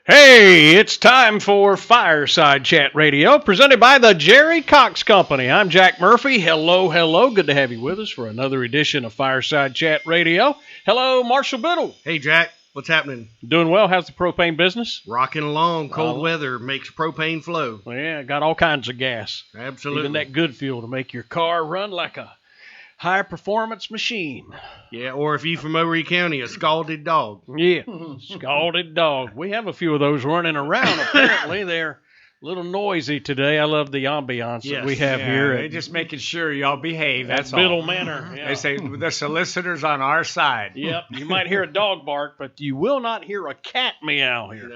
Hey, it's time for Fireside Chat Radio, presented by the Jerry Cox Company. I'm Jack Murphy. Hello. Good to have you with us for another edition of Fireside Chat Radio. Hello, Marshall Biddle. Hey, Jack. What's happening? Doing well. How's the propane business? Rocking along. Cold weather makes propane flow. Well, yeah, got all kinds of gas. Absolutely. Even that good fuel to make your car run like a high-performance machine. Yeah, or if you're from Horry County, a scalded dog. Yeah, scalded dog. We have a few of those running around. Apparently, they're a little noisy today. I love the ambiance that we have here. They're just making sure y'all behave. That's Biddle all. Manor. Yeah. They say the solicitor's on our side. Yep, you might hear a dog bark, but you will not hear a cat meow here.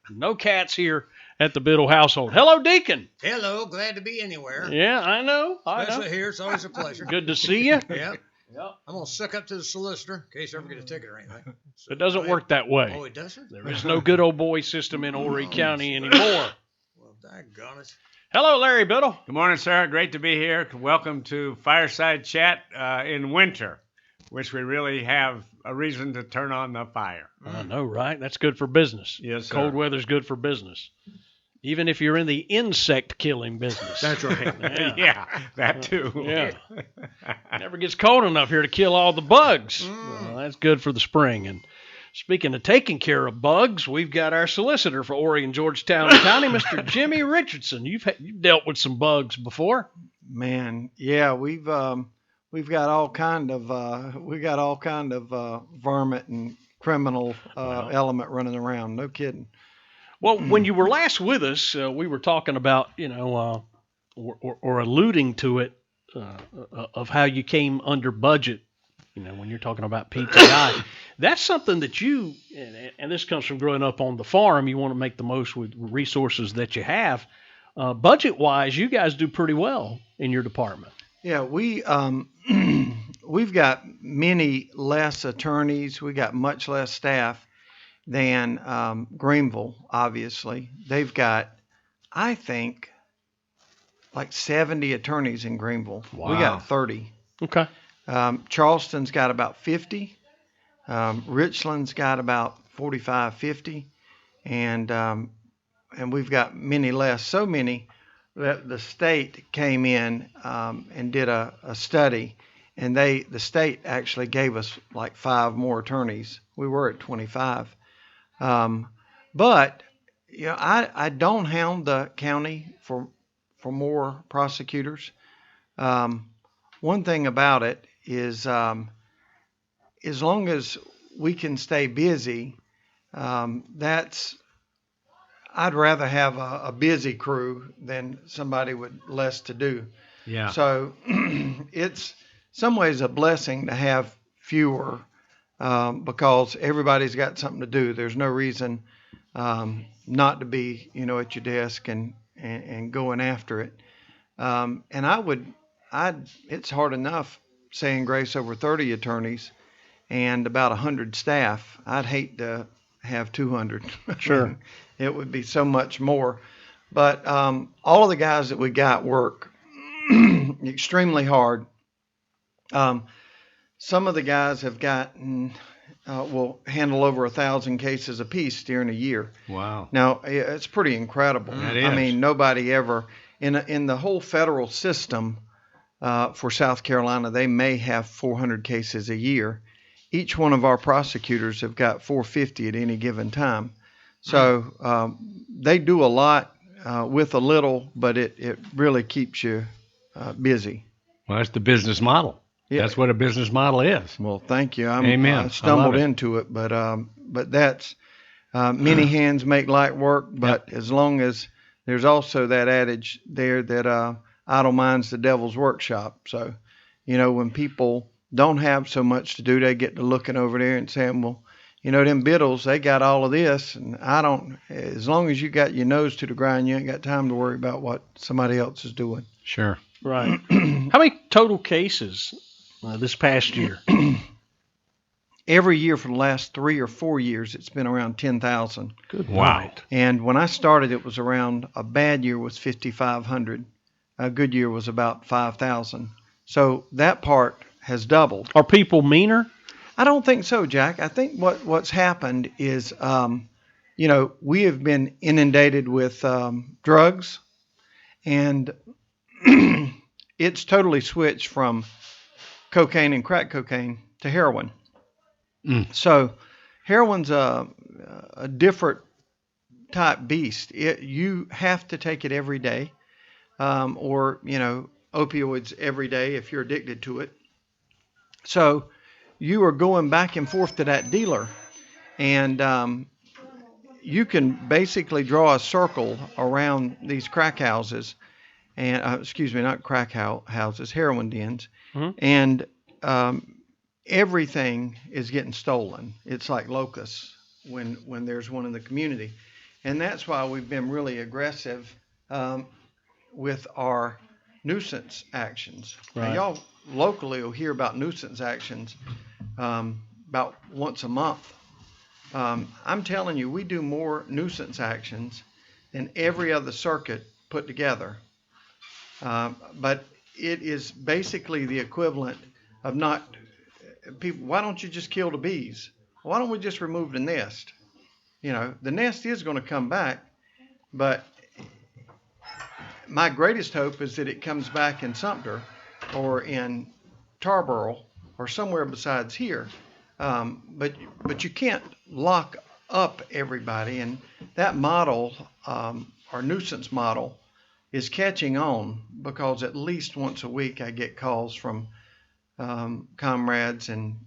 No cats here at the Biddle household. Hello, Deacon. Hello, glad to be anywhere. Yeah, I know. Especially here, it's always a pleasure. Good to see you. Yeah. I'm going to suck up to the solicitor in case I ever get a ticket or anything. So it doesn't work that way. Oh, it doesn't? There is no good old boy system in Horry County anymore. Well, daggone it. Hello, Larry Biddle. Good morning, sir. Great to be here. Welcome to Fireside Chat in winter, which we really have a reason to turn on the fire. I know, right? That's good for business. Yes, sir. Cold weather's good for business. Even if you're in the insect killing business. That's right. Yeah, that too. Yeah. Never gets cold enough here to kill all the bugs. Well, that's good for the spring. And speaking of taking care of bugs, we've got our solicitor for Horry and Georgetown County, Mr. Jimmy Richardson. You've dealt with some bugs before. Man, yeah, we've got all kind of varmint and criminal element running around. No kidding. Well, when you were last with us, we were talking about, or alluding to it, of how you came under budget, when you're talking about PTI. That's something that you, and this comes from growing up on the farm, you want to make the most with resources that you have. Budget-wise, you guys do pretty well in your department. Yeah, we've got many less attorneys. We got much less staff than Greenville, obviously. They've got, I think, like 70 attorneys in Greenville. Wow. We got 30. Okay. Charleston's got about 50. Richland's got about 45, 50. And we've got many less. So many that the state came in and did a study. And the state actually gave us like 5 more attorneys. We were at 25. But I don't hound the county for more prosecutors. One thing about it is, as long as we can stay busy, I'd rather have a busy crew than somebody with less to do. Yeah. So it's some ways a blessing to have fewer. Because everybody's got something to do. There's no reason not to be, at your desk and going after it. And it's hard enough saying grace over 30 attorneys and about 100 staff. I'd hate to have 200. Sure. It would be so much more. But all of the guys that we got work extremely hard. Some of the guys have gotten, will handle over 1,000 cases apiece during a year. Wow. Now, it's pretty incredible. That is. I mean, nobody ever, in the whole federal system for South Carolina, they may have 400 cases a year. Each one of our prosecutors have got 450 at any given time. So they do a lot with a little, but it really keeps you busy. Well, that's the business model. Yeah. That's what a business model is. Well, thank you. Amen. I stumbled into it, but that's many hands make light work. But as long as there's also that adage there that idle mind's the devil's workshop. So, when people don't have so much to do, they get to looking over there and saying, well, them Biddles, they got all of this, and I don't. As long as you got your nose to the grind, you ain't got time to worry about what somebody else is doing. Sure. Right. How many total cases this past year? Every year for the last 3 or 4 years, it's been around 10,000. Good. Wow. Night. And when I started, it was around, a bad year was 5,500. A good year was about 5,000. So that part has doubled. Are people meaner? I don't think so, Jack. I think what's happened is we have been inundated with drugs, and it's totally switched from cocaine and crack cocaine to heroin. So heroin's a different type beast. You have to take it every day, or opioids every day if you're addicted to it. So you are going back and forth to that dealer, and you can basically draw a circle around these crack houses, and not crack houses, heroin dens, and everything is getting stolen. It's like locusts when there's one in the community, and that's why we've been really aggressive with our nuisance actions. Right. Now, y'all locally will hear about nuisance actions about once a month. I'm telling you, we do more nuisance actions than every other circuit put together. But it is basically the equivalent of people. Why don't you just kill the bees? Why don't we just remove the nest? The nest is going to come back, but my greatest hope is that it comes back in Sumter or in Tarboro or somewhere besides here. But you can't lock up everybody, and that model, our nuisance model, is catching on, because at least once a week I get calls from comrades in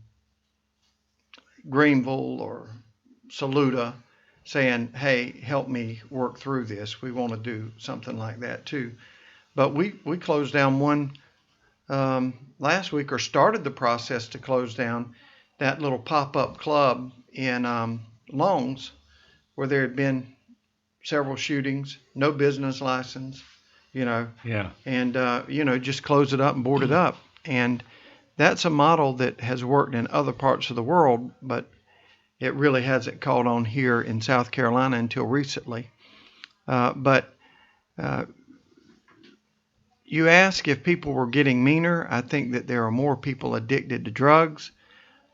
Greenville or Saluda saying, hey, help me work through this. We want to do something like that too. But we closed down one last week, or started the process to close down that little pop-up club in Longs, where there had been several shootings, no business license, and just close it up and board it up. And that's a model that has worked in other parts of the world, but it really hasn't caught on here in South Carolina until recently. But you ask if people were getting meaner. I think that there are more people addicted to drugs.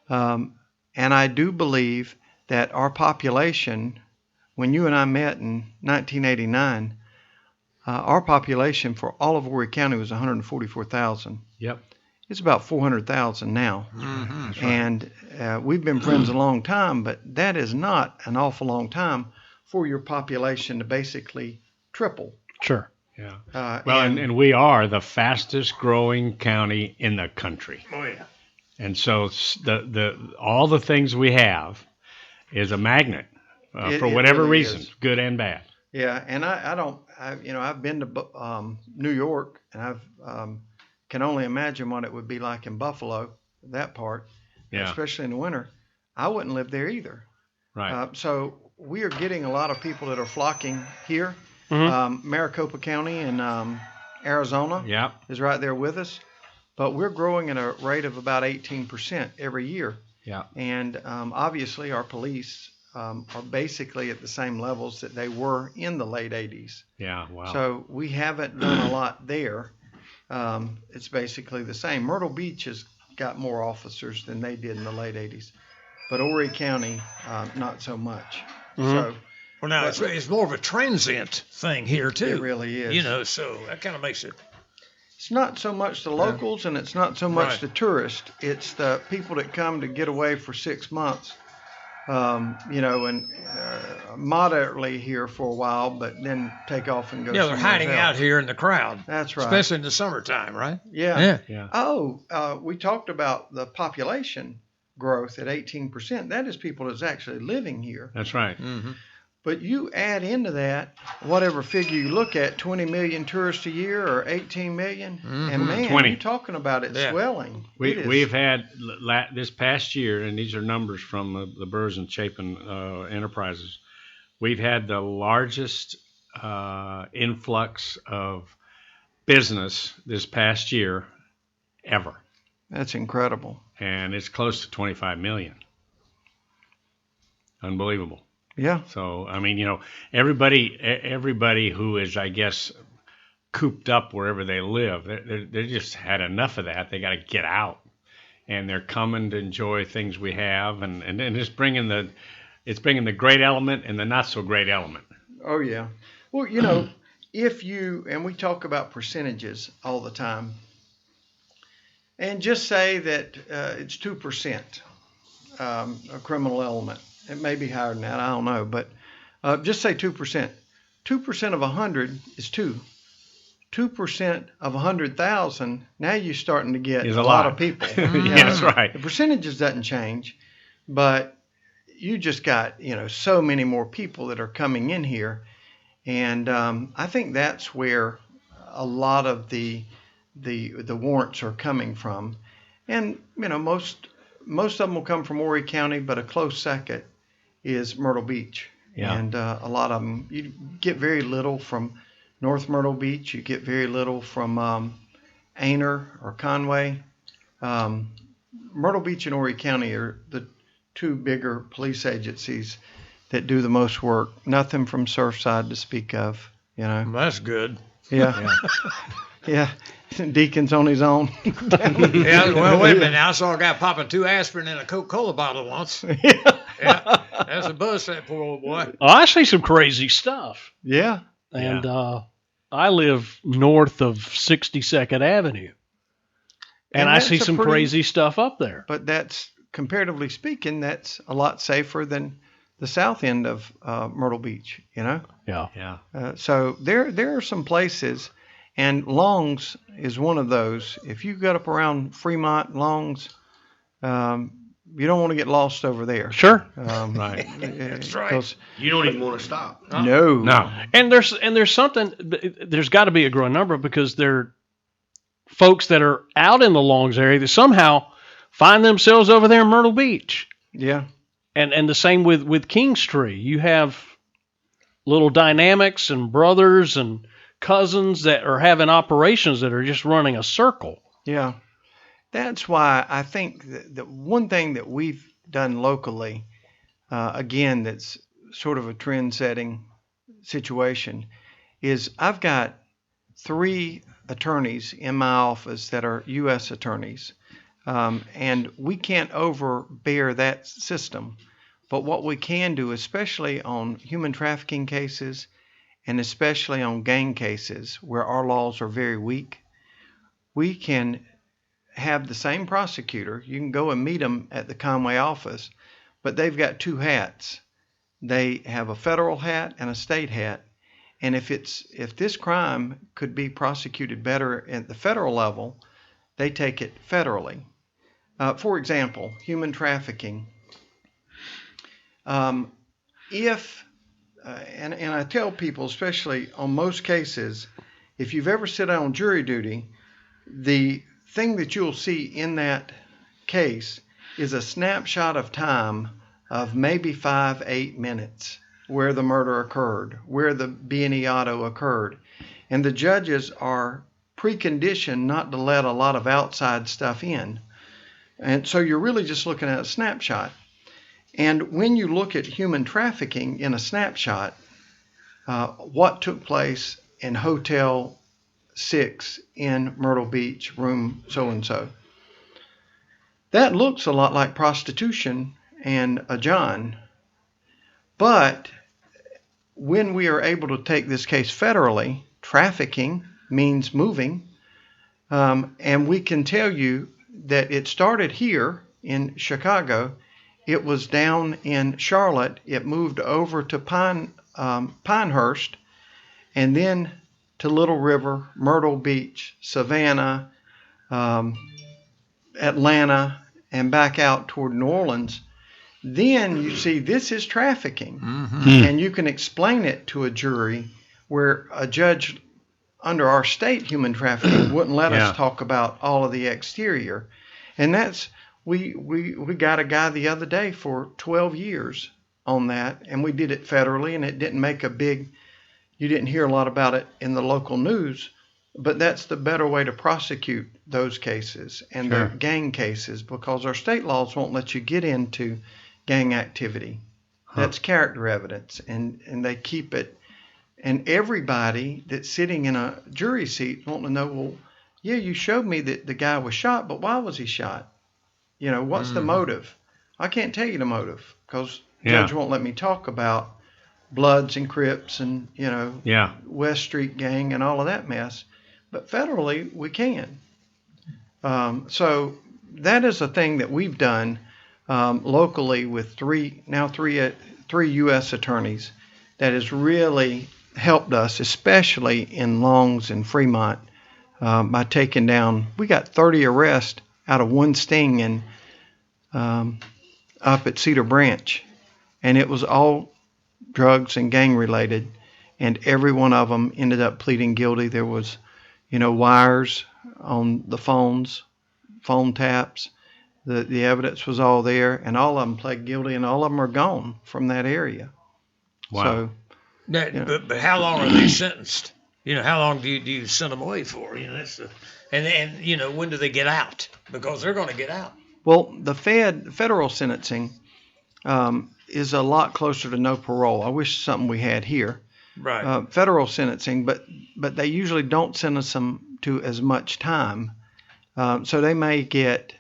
And I do believe that our population, when you and I met in 1989, our population for all of Horry County was 144,000. Yep. It's about 400,000 now. Mm-hmm. That's right. And we've been friends a long time, but that is not an awful long time for your population to basically triple. Sure. Yeah. And we are the fastest growing county in the country. Oh yeah. And so all the things we have is a magnet for whatever really reason, is. good and bad. Yeah, and I've been to New York, and I've can only imagine what it would be like in Buffalo, that part, especially in the winter. I wouldn't live there either. Right. So we are getting a lot of people that are flocking here. Maricopa County in Arizona is right there with us. But we're growing at a rate of about 18% every year. Yeah. And obviously our police are basically at the same levels that they were in the late 80s. Yeah, wow. So we haven't done a lot there. It's basically the same. Myrtle Beach has got more officers than they did in the late 80s. But Horry County, not so much. So, well, now it's more of a transient thing here too. It really is. So that kind of makes it. It's not so much the locals, and it's not so much the tourists. It's the people that come to get away for 6 months, and moderately here for a while, but then take off and go. Yeah, they're hiding out here in the crowd. That's right. Especially in the summertime, right? Yeah. Yeah. Oh, we talked about the population growth at 18%. That is people that's actually living here. That's right. Mm-hmm. But you add into that whatever figure you look at, 20 million tourists a year or 18 million, and man, 20. you're talking about it swelling. We've had this past year, and these are numbers from the Burrs and Chapin Enterprises. We've had the largest influx of business this past year ever. That's incredible. And it's close to 25 million. Unbelievable. Yeah. So, I mean, everybody who is, I guess, cooped up wherever they live, they just had enough of that. They got to get out. And they're coming to enjoy things we have and just bringing It's bringing the great element and the not so great element. Oh, yeah. Well, if you, and we talk about percentages all the time, and just say that it's 2% a criminal element. It may be higher than that, I don't know, but just say 2%. 2% of 100 is 2. 2% of 100,000, now you're starting to get a lot of people. Yeah, that's right. The percentages doesn't change, but you just got, so many more people that are coming in here. And I think that's where a lot of the warrants are coming from. And, most of them will come from Horry County, but a close second is Myrtle Beach. Yeah. And a lot of them, you get very little from North Myrtle Beach. You get very little from Aner or Conway. Myrtle Beach and Horry County are the two bigger police agencies that do the most work. Nothing from Surfside to speak of, That's good. Yeah. Yeah. Deacon's on his own. Yeah, well, wait a minute. I saw a guy popping 2 aspirin in a Coca-Cola bottle once. Yeah, that's a buzz, that poor old boy. Oh, I see some crazy stuff. Yeah. And I live north of 62nd Avenue. And I see some crazy stuff up there. But that's, comparatively speaking, that's a lot safer than the south end of Myrtle Beach, Yeah. Yeah. So there are some places, and Long's is one of those. If you got up around Fremont, Long's, you don't want to get lost over there. Sure. Right. That's right. You don't even want to stop. No. And there's something, there's got to be a growing number, because there are folks that are out in the Longs area that somehow find themselves over there in Myrtle Beach. Yeah. And the same with Kingstree. You have little dynamics and brothers and cousins that are having operations that are just running a circle. Yeah. That's why I think that one thing that we've done locally, again, that's sort of a trend-setting situation, is I've got 3 attorneys in my office that are U.S. attorneys, and we can't overbear that system. But what we can do, especially on human trafficking cases and especially on gang cases where our laws are very weak, we can have the same prosecutor. You can go and meet them at the Conway office, but they've got 2 hats. They have a federal hat and a state hat. And if this crime could be prosecuted better at the federal level, they take it federally. For example, human trafficking. And I tell people, especially on most cases, if you've ever sit on jury duty, the thing that you'll see in that case is a snapshot of time of maybe 5-8 minutes where the murder occurred, where the B&E auto occurred. And the judges are preconditioned not to let a lot of outside stuff in. And so you're really just looking at a snapshot. And when you look at human trafficking in a snapshot, what took place in Hotel 6 in Myrtle Beach, room so-and-so, that looks a lot like prostitution and a John. But when we are able to take this case federally, trafficking means moving, and we can tell you that it started here in Chicago. It was down in Charlotte. It moved over to Pinehurst, and then to Little River, Myrtle Beach, Savannah, Atlanta, and back out toward New Orleans. Then you see this is trafficking, and you can explain it to a jury where a judge under our state human trafficking wouldn't let us talk about all of the exterior. And that's, we got a guy the other day for 12 years on that, and we did it federally, and it didn't make a big, you didn't hear a lot about it in the local news, but that's the better way to prosecute those cases and the gang cases, because our state laws won't let you get into gang activity. That's character evidence, and they keep it. And everybody that's sitting in a jury seat wanting to know, well, yeah, you showed me that the guy was shot, but why was he shot? What's the motive? I can't tell you the motive because Judge won't let me talk about Bloods and Crips and, West Street Gang and all of that mess. But federally, we can. So that is a thing that we've done locally with three U.S. attorneys that has really helped us, especially in Longs and Fremont, by taking down. We got 30 arrests out of one sting in up at Cedar Branch, and it was all drugs and gang related, and every one of them ended up pleading guilty. There was, wires on the phones, phone taps. The evidence was all there, and all of them pled guilty, and all of them are gone from that area. Wow. So, but how long are they sentenced? How long do you send them away for? That's and when do they get out? Because they're going to get out. Well, the federal sentencing is a lot closer to no parole. I wish something we had here. Right. Federal sentencing, but they usually don't sentence them to as much time. So they may get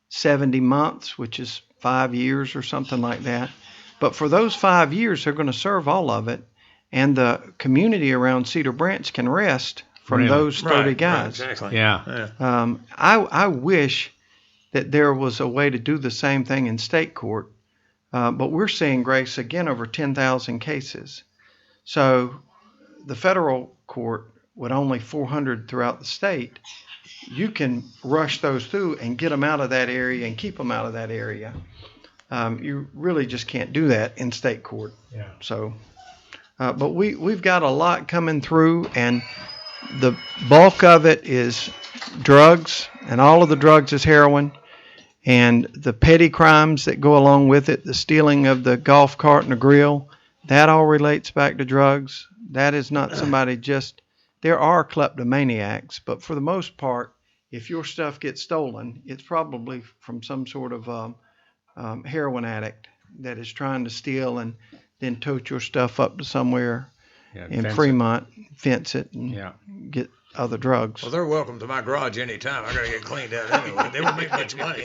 70 months, which is 5 years or something like that. But for those 5 years, they're going to serve all of it, and the community around Cedar Branch can rest from those 30 guys. Right, exactly. Yeah. I wish that there was a way to do the same thing in state court, but we're seeing, Grace, again, over 10,000 cases. So the federal court with only 400 throughout the state, you can rush those through and get them out of that area and keep them out of that area. You really just can't do that in state court. Yeah. So, but we've got a lot coming through, and the bulk of it is drugs, and all of the drugs is heroin, and the petty crimes that go along with it, the stealing of the golf cart and the grill, that all relates back to drugs. That is not somebody there are kleptomaniacs, but for the most part, if your stuff gets stolen, it's probably from some sort of heroin addict that is trying to steal and then tote your stuff up to somewhere in Fremont, fence it, and get other drugs. Well, they're welcome to my garage anytime. I got to get cleaned out anyway. They won't make much money.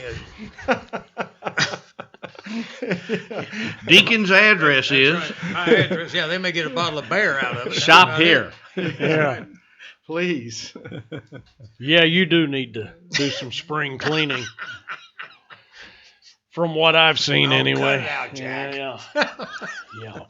Deacon's address is. Right. My address, they may get a bottle of beer out of it. Shop here. Yeah. Please. Yeah, you do need to do some spring cleaning. From what I've seen, anyway. Cut it out, Jack. Yeah.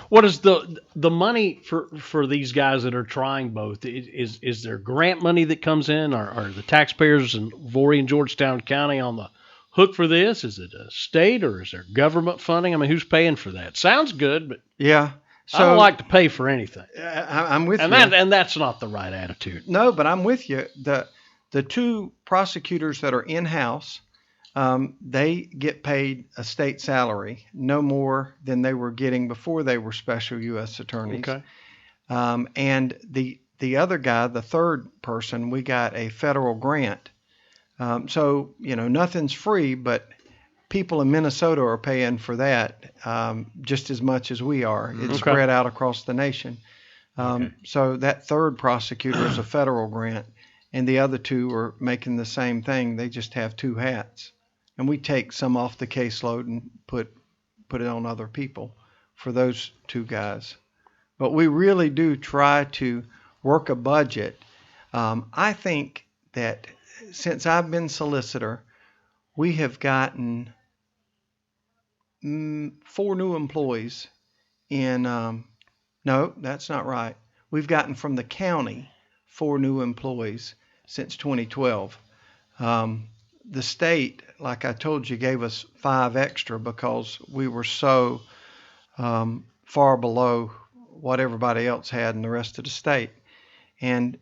What is the money for these guys that are trying both? Is there grant money that comes in? Are the taxpayers in Voorhees and Georgetown County on the hook for this? Is it a state, or is there government funding? I mean, who's paying for that? Sounds good, but yeah. So, I don't like to pay for anything. I'm with you. And that's not the right attitude. No, but I'm with you. The two prosecutors that are in-house, they get paid a state salary, no more than they were getting before they were special U.S. attorneys. Okay. And the other guy, the third person, we got a federal grant. So, nothing's free, but people in Minnesota are paying for that just as much as we are. It's spread out across the nation. So that third prosecutor is a federal grant, and the other two are making the same thing. They just have two hats. And we take some off the caseload and put it on other people for those two guys. But we really do try to work a budget. I think that since I've been solicitor, we have gotten 4 new employees in, no, that's not right. We've gotten from the county 4 new employees since 2012. The state, like I told you, gave us 5 extra because we were so far below what everybody else had in the rest of the state. And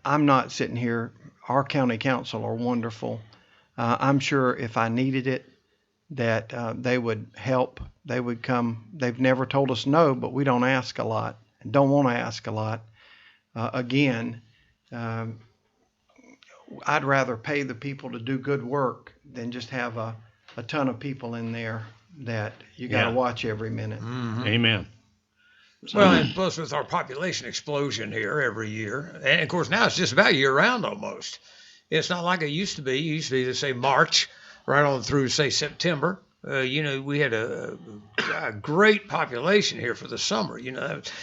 I'm not sitting here. Our county council are wonderful. I'm sure if I needed it, that they would help. They would come. They've never told us no, but we don't ask a lot and don't want to ask a lot. I'd rather pay the people to do good work than just have a ton of people in there that you got to watch every minute. Mm-hmm. Amen. So, well, and plus with our population explosion here every year, and of course now it's just about year-round almost. It's not like it used to be. It used to be, say, March, right on through, say, September. We had a great population here for the summer.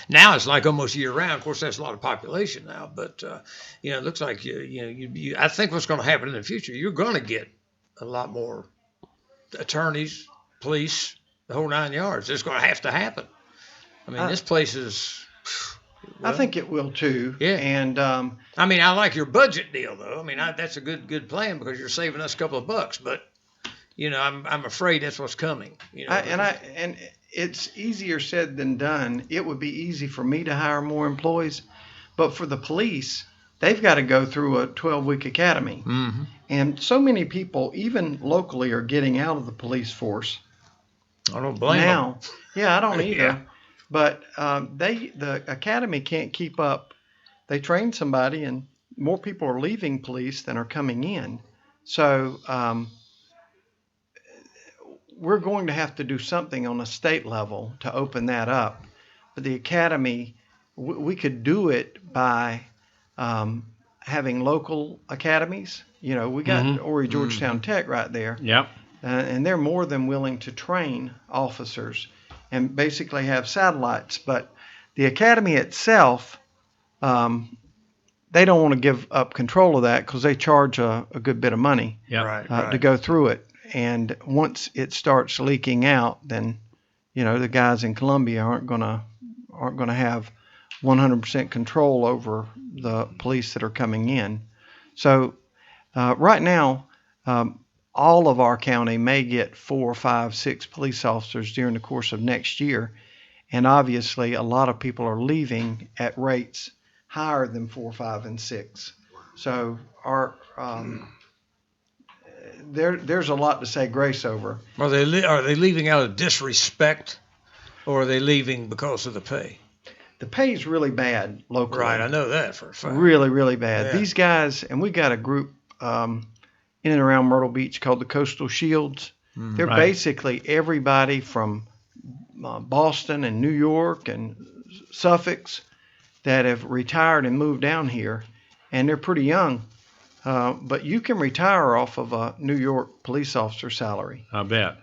Now it's like almost year round. Of course, that's a lot of population now, but it looks like I think what's going to happen in the future, you're going to get a lot more attorneys, police, the whole 9 yards. It's going to have to happen. I mean, this place is. I think it will too. Yeah. And I mean, I like your budget deal though. I mean, that's a good plan because you're saving us a couple of bucks. But I'm afraid that's what's coming. And it's easier said than done. It would be easy for me to hire more employees, but for the police, they've got to go through a 12-week academy. Mm-hmm. And so many people, even locally, are getting out of the police force. I don't blame now. them. Yeah, I don't either. Yeah. But the academy can't keep up. They train somebody, and more people are leaving police than are coming in. So we're going to have to do something on a state level to open that up. But the academy, we could do it by having local academies. We got Horry Georgetown Tech right there. Yep. And they're more than willing to train officers and basically have satellites. But the academy itself, they don't want to give up control of that because they charge a good bit of money Right. to go through it. And once it starts leaking out, then the guys in Columbia aren't going to have 100% control over the police that are coming in. So right now, all of our county may get 4, 5, 6 police officers during the course of next year. And obviously, a lot of people are leaving at rates higher than 4, 5, and 6. So our there's a lot to say grace over. Are they leaving out of disrespect, or are they leaving because of the pay? The pay is really bad locally. Right, I know that for a fact. Really, really bad. Yeah. These guys, and we got a group in and around Myrtle Beach called the Coastal Shields. They're Right. basically everybody from Boston and New York and Suffolk that have retired and moved down here, and they're pretty young. But you can retire off of a New York police officer salary. I bet.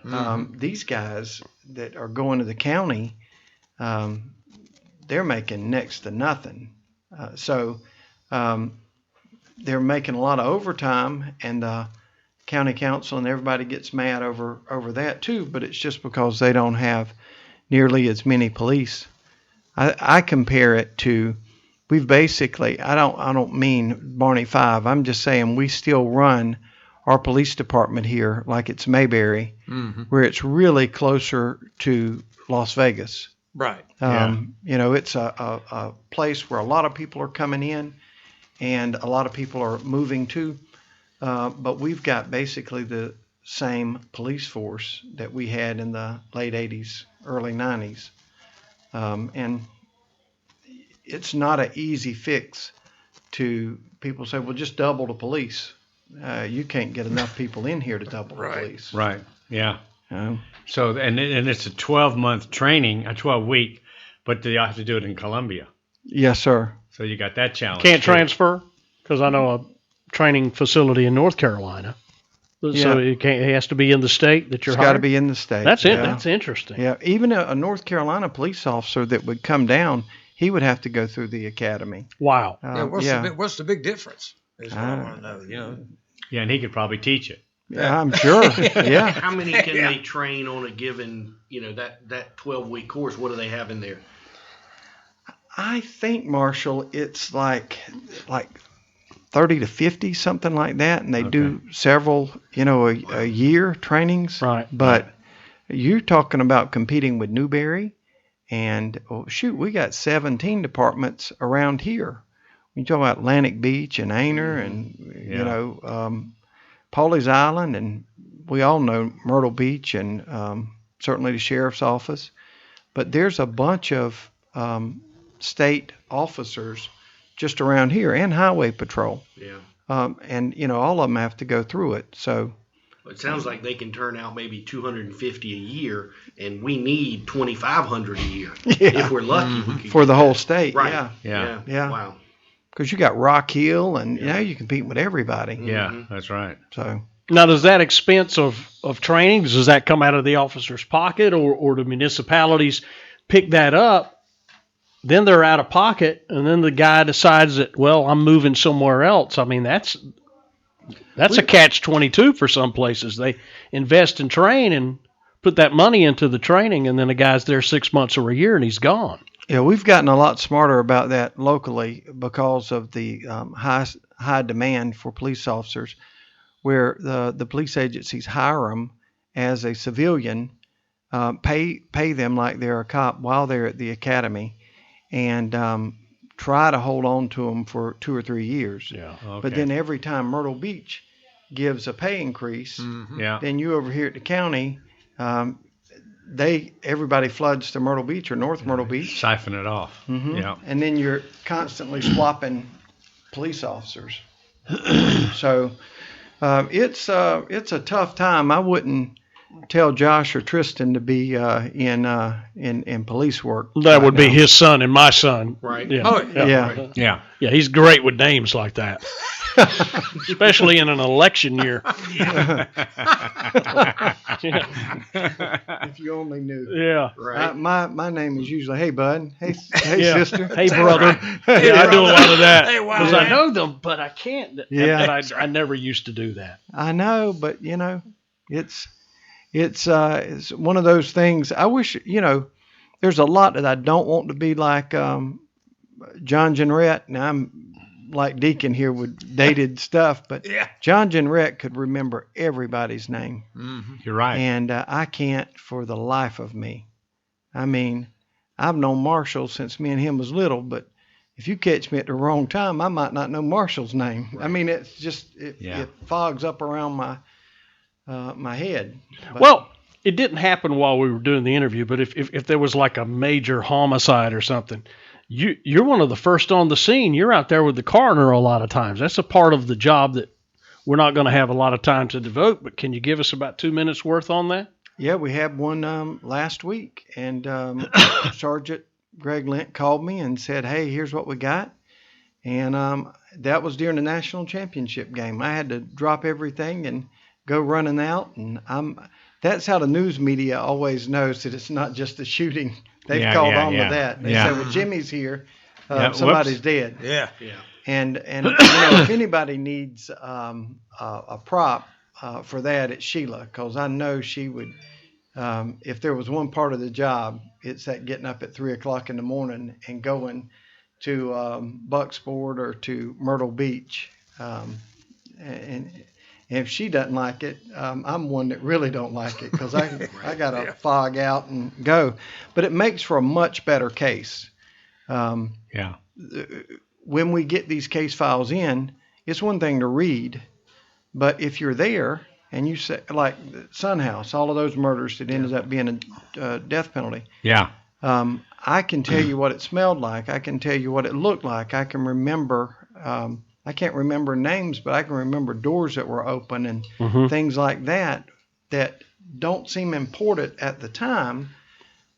These guys that are going to the county, they're making next to nothing. So they're making a lot of overtime, and the county council and everybody gets mad over that too. But it's just because they don't have nearly as many police. I compare it to, we've basically, I don't mean Barney Five. I'm just saying we still run our police department here like it's Mayberry, where it's really closer to Las Vegas. Right. It's a place where a lot of people are coming in and a lot of people are moving to. But we've got basically the same police force that we had in the late 80s, early 90s. And it's not an easy fix to people say, well, just double the police. You can't get enough people in here to double the police. Right. Yeah. Um, So and it's a 12-month training, a 12-week, but they have to do it in Columbia. yes, sir. So you got that challenge. Can't too. transfer because I know a training facility in North Carolina. So it has to be in the state that you're It's got to hired? be in the state. That's it. Yeah. That's interesting. Yeah, even a North Carolina police officer that would come down, he would have to go through the academy. Wow. What's the big difference? Is what I want to know. Yeah, and he could probably teach it. Yeah, I'm sure. Yeah. How many can they train on a given, that 12-week course? What do they have in there? I think, Marshall, it's like 30 to 50, something like that, and they do several, a year trainings. Right. But you're talking about competing with Newberry, and we got 17 departments around here. You talk about Atlantic Beach and Aner and Pawleys Island, and we all know Myrtle Beach and certainly the sheriff's office. But there's a bunch of state officers just around here and highway patrol. Yeah. And all of them have to go through it. So It sounds like they can turn out maybe 250 a year, and we need 2,500 a year. If we're lucky, we could for get the whole that. state. Right. Yeah. Wow. Because you got Rock Hill, and you compete with everybody. Yeah, that's right. So Now, does that expense of training, does that come out of the officer's pocket, or do municipalities pick that up? Then they're out of pocket, and then the guy decides that, well, I'm moving somewhere else. I mean, that's a catch-22 for some places. They invest in train and put that money into the training, and then the guy's there 6 months or a year, and he's gone. Yeah, we've gotten a lot smarter about that locally because of the high demand for police officers, where the police agencies hire them as a civilian, pay them like they're a cop while they're at the academy, and try to hold on to them for 2 or 3 years. Yeah. Okay. But then every time Myrtle Beach gives a pay increase, then you over here at the county, everybody floods to Myrtle Beach or North Myrtle Beach. Siphon it off. Mm-hmm. Yeah. And then you're constantly swapping police officers. So it's a tough time. I wouldn't tell Josh or Tristan to be in police work. That would be his son and my son. Right. Yeah. Oh, yeah. Right. Yeah. Yeah, he's great with names like that. Especially in an election year. If you only knew. Yeah. Right. My name is usually, hey, bud. Hey, Yeah. sister. Hey, brother. Yeah, I do a lot of that. Hey, wow. Because I know them, but I can't. Yeah. And I never used to do that. I know, but it's one of those things. I wish, there's a lot that I don't want to be like John Jenrette. Now I'm like Deacon here with dated stuff, but Yeah. John Jenrette could remember everybody's name. You're right. And I can't for the life of me. I mean, I've known Marshall since me and him was little, but if you catch me at the wrong time, I might not know Marshall's name. Right. I mean, it's just, it fogs up around my head. But, Well, it didn't happen while we were doing the interview, but if there was like a major homicide or something, you're one of the first on the scene. You're out there with the coroner a lot of times. That's a part of the job that we're not going to have a lot of time to devote, but can you give us about 2 minutes worth on that? yeah, we had one last week, and Sergeant Greg Lent called me and said, hey, here's what we got. And that was during the national championship game. I had to drop everything and go running out, and that's how the news media always knows that it's not just the shooting. They've called on to that. They say, well, Jimmy's here, somebody's dead. Yeah. Yeah. And if anybody needs a prop for that, it's Sheila, because I know she would. If there was one part of the job, it's that getting up at 3:00 in the morning and going to Bucksport or to Myrtle Beach, and if she doesn't like it, I'm one that really don't like it, because I got to fog out and go. But it makes for a much better case. When we get these case files in, it's one thing to read, but if you're there and you say, like Sun House, all of those murders that ended up being a death penalty. Yeah. I can tell you what it smelled like. I can tell you what it looked like. I can remember. I can't remember names, but I can remember doors that were open and things like that don't seem important at the time.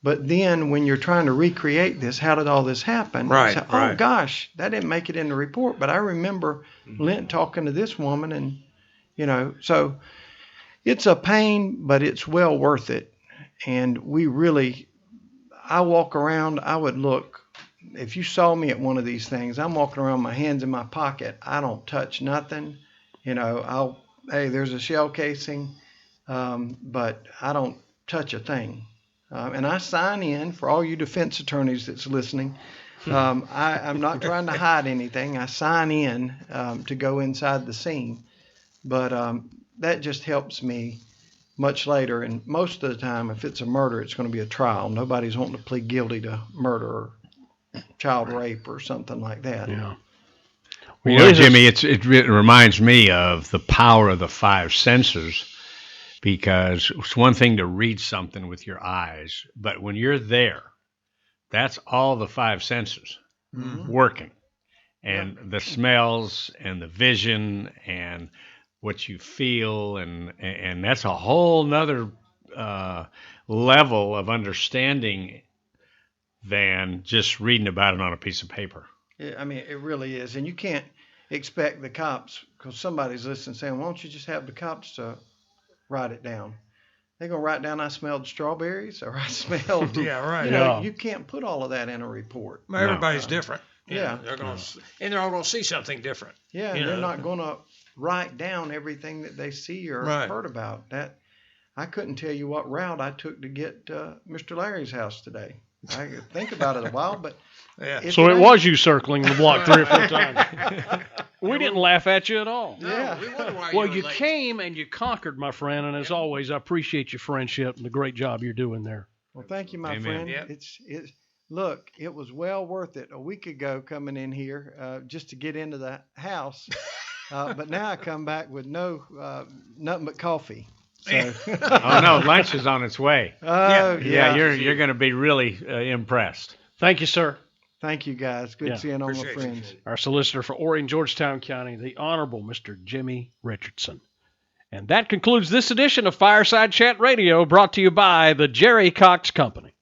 But then when you're trying to recreate this, how did all this happen? Right, Say, right. Oh, gosh, that didn't make it in the report. But I remember Lent talking to this woman, and, so it's a pain, but it's well worth it. And I walk around, I would look. If you saw me at one of these things, I'm walking around, my hands in my pocket. I don't touch nothing. Hey, there's a shell casing, but I don't touch a thing. And I sign in for all you defense attorneys that's listening. I'm not trying to hide anything. I sign in to go inside the scene. But that just helps me much later. And most of the time, if it's a murder, it's going to be a trial. Nobody's wanting to plead guilty to murder or child rape or something like that. Yeah. Well, Jimmy, it reminds me of the power of the five senses, because it's one thing to read something with your eyes, but when you're there, that's all the five senses working. And the smells and the vision and what you feel, and that's a whole nother level of understanding than just reading about it on a piece of paper. I mean, it really is. And you can't, expect the cops, because somebody's listening, saying, why don't you just have the cops to write it down? They're going to write down I smelled strawberries or I smelled. Yeah, right. You know, you can't put all of that in a report. Well, everybody's different. Yeah. And they're all going to see something different. Yeah, and they're not going to write down everything that they see or heard about. That I couldn't tell you what route I took to get Mr. Larry's house today. I could think about it a while, but so it was you circling the block 3 or 4 times. We didn't laugh at you at all. No, we wonder why well, you you were late. came and you conquered, my friend, and as always, I appreciate your friendship and the great job you're doing there. Well, thank you, my Amen. friend. Yep. Look, it was well worth it a week ago coming in here just to get into the house, but now I come back with nothing but coffee. So. Oh no, lunch is on its way. Yeah, You're going to be really impressed. Thank you, sir. Thank you, guys. Good seeing all my friends. Our solicitor for Orion, Georgetown County, the Honorable Mr. Jimmy Richardson. And that concludes this edition of Fireside Chat Radio, brought to you by the Jerry Cox Company.